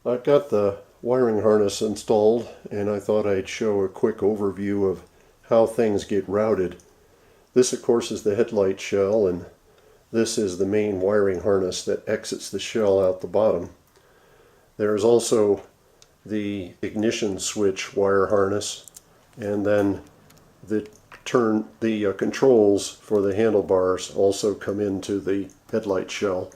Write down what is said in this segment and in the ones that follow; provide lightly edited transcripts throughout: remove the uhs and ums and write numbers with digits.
I've got the wiring harness installed, and I thought I'd show a quick overview of how things get routed. This, of course, is the headlight shell, and this is the main wiring harness that exits the shell out the bottom. There's also the ignition switch wire harness, and then the controls for the handlebars also come into the headlight shell.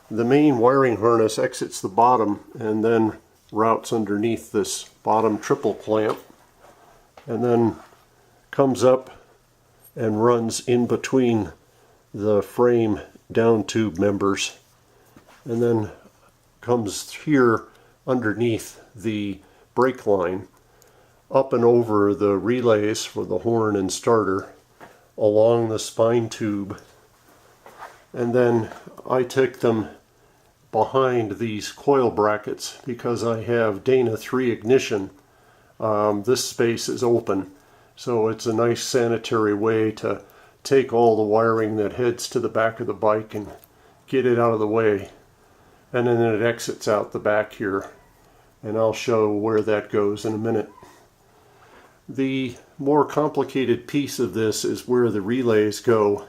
The main wiring harness exits the bottom and then routes underneath this bottom triple clamp, and then comes up and runs in between the frame down tube members, and then comes here underneath the brake line, up and over the relays for the horn and starter, along the spine tube, and then I take them behind these coil brackets because I have Dana 3 ignition. This space is open, so it's a nice sanitary way to take all the wiring that heads to the back of the bike and get it out of the way, and then it exits out the back here, and I'll show where that goes in a minute. The more complicated piece of this is where the relays go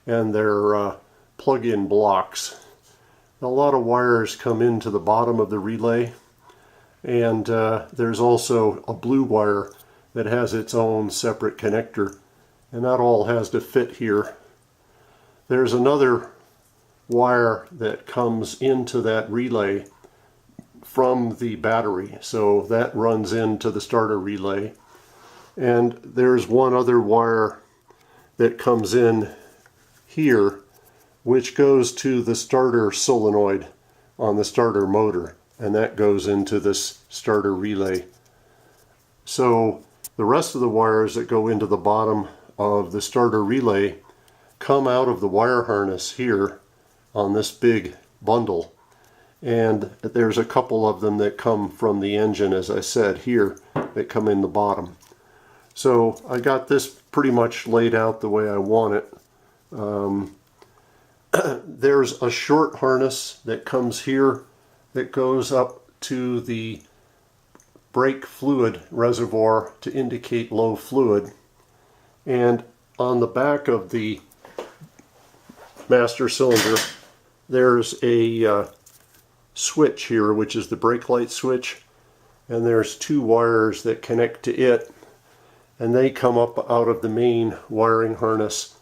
and their plug-in blocks. A lot of wires come into the bottom of the relay, and there's also a blue wire that has its own separate connector, and that all has to fit here. There's another wire that comes into that relay from the battery, so that runs into the starter relay, and there's one other wire that comes in here which goes to the starter solenoid on the starter motor, and that goes into this starter relay. So the rest of the wires that go into the bottom of the starter relay come out of the wire harness here on this big bundle, and there's a couple of them that come from the engine, as I said, here, that come in the bottom. So I got this pretty much laid out the way I want it. There's a short harness that comes here that goes up to the brake fluid reservoir to indicate low fluid, and on the back of the master cylinder there's a switch here, which is the brake light switch, and there's two wires that connect to it, and they come up out of the main wiring harness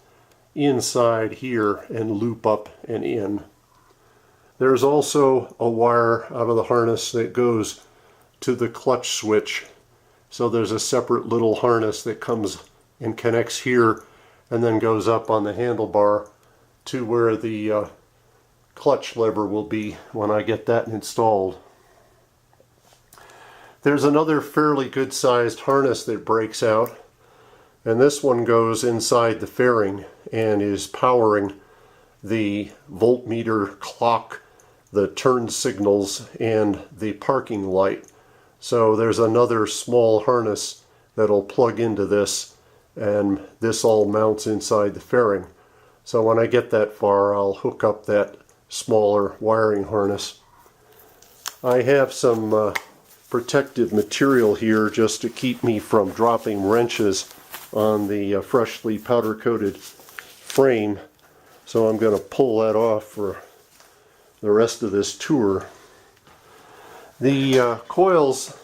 inside here and loop up and in. There's also a wire out of the harness that goes to the clutch switch, so there's a separate little harness that comes and connects here and then goes up on the handlebar to where the clutch lever will be when I get that installed. There's another fairly good sized harness that breaks out, and this one goes inside the fairing and is powering the voltmeter clock, the turn signals, and the parking light. So there's another small harness that'll plug into this, and this all mounts inside the fairing. So when I get that far, I'll hook up that smaller wiring harness. I have some protective material here just to keep me from dropping wrenches on the freshly powder coated frame, so I'm going to pull that off for the rest of this tour. The coils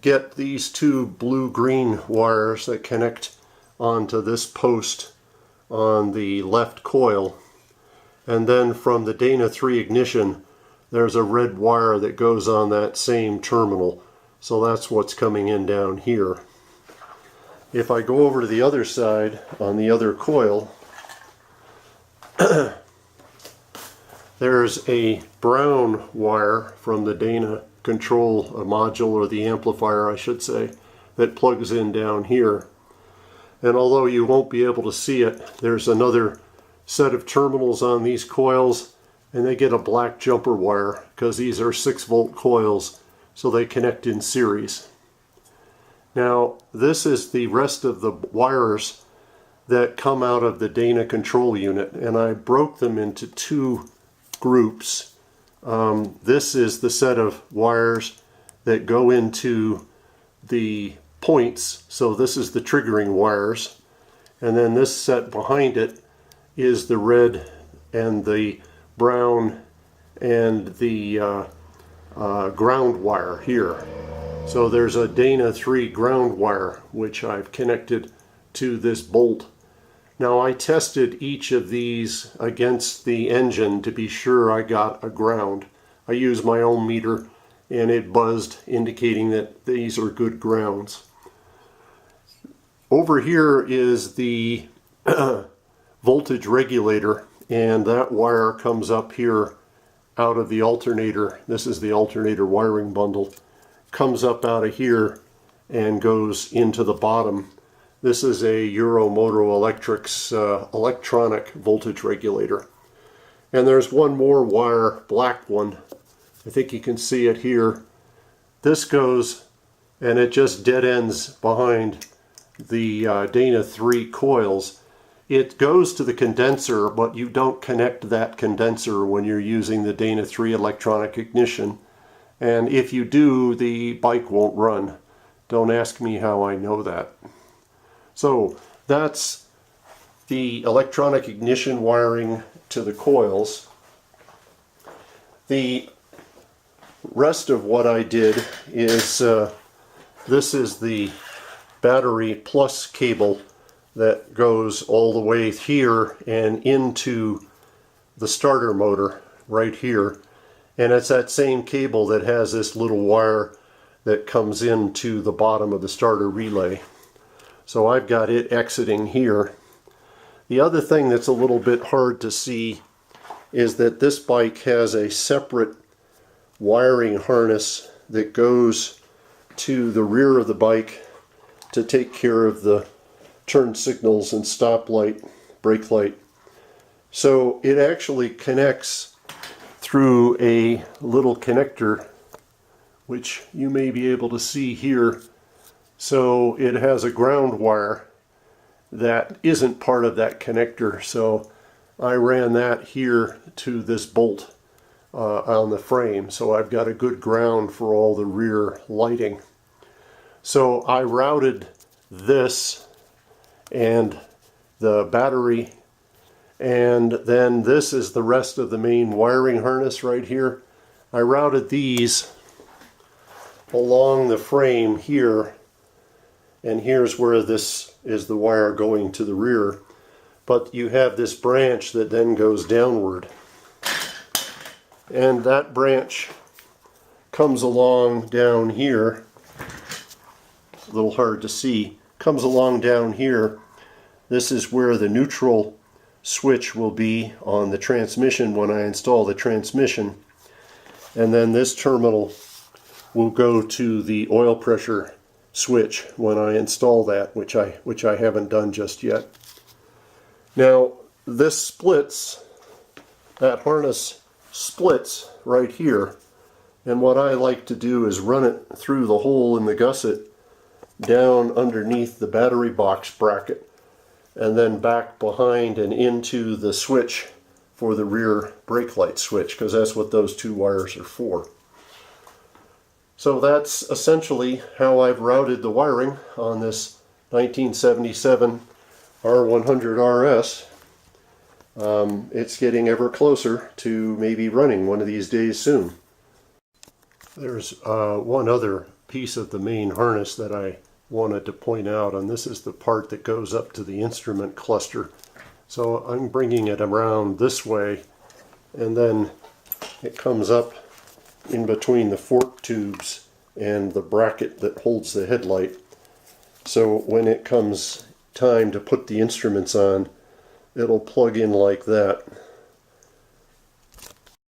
get these two blue-green wires that connect onto this post on the left coil, and then from the Dana 3 ignition there's a red wire that goes on that same terminal, so that's what's coming in down here. If I go over to the other side on the other coil, there's a brown wire from the Dana control module, or the amplifier I should say, that plugs in down here. And although you won't be able to see it, there's another set of terminals on these coils, and they get a black jumper wire because these are 6-volt coils, so they connect in series. Now this is the rest of the wires that come out of the Dana control unit, and I broke them into two groups. This is the set of wires that go into the points. So this is the triggering wires. And then this set behind it is the red and the brown and the ground wire here. So there's a Dana 3 ground wire which I've connected to this bolt. Now I tested each of these against the engine to be sure I got a ground. I used my own meter and it buzzed, indicating that these are good grounds. Over here is the voltage regulator, and that wire comes up here out of the alternator. This is the alternator wiring bundle. Comes up out of here and goes into the bottom. This is a Euro Moto Electrics electronic voltage regulator. And there's one more wire, black one. I think you can see it here. This goes, and it just dead ends behind the Dana 3 coils. It goes to the condenser, but you don't connect that condenser when you're using the Dana 3 electronic ignition. And if you do, the bike won't run. Don't ask me how I know that. So that's the electronic ignition wiring to the coils. The rest of what I did is, this is the battery plus cable that goes all the way here and into the starter motor right here. And it's that same cable that has this little wire that comes into the bottom of the starter relay. So I've got it exiting here. The other thing that's a little bit hard to see is that this bike has a separate wiring harness that goes to the rear of the bike to take care of the turn signals and stop light, brake light. So it actually connects through a little connector, which you may be able to see here. So it has a ground wire that isn't part of that connector. So I ran that here to this bolt on the frame. So I've got a good ground for all the rear lighting. So I routed this and the battery, and then this is the rest of the main wiring harness right here. I routed these along the frame here, and here's where this is the wire going to the rear. But you have this branch that then goes downward, and that branch comes along down here. A little hard to see. Comes along down here. This is where the neutral switch will be on the transmission when I install the transmission. And then this terminal will go to the oil pressure switch when I install that, which I haven't done just yet. Now this splits, that harness splits right here, and what I like to do is run it through the hole in the gusset down underneath the battery box bracket, and then back behind and into the switch for the rear brake light switch, because that's what those two wires are for. So that's essentially how I've routed the wiring on this 1977 R100RS. It's getting ever closer to maybe running one of these days soon. There's one other piece of the main harness that I wanted to point out, and this is the part that goes up to the instrument cluster. So I'm bringing it around this way, and then it comes up in between the fork tubes and the bracket that holds the headlight. So when it comes time to put the instruments on, it'll plug in like that.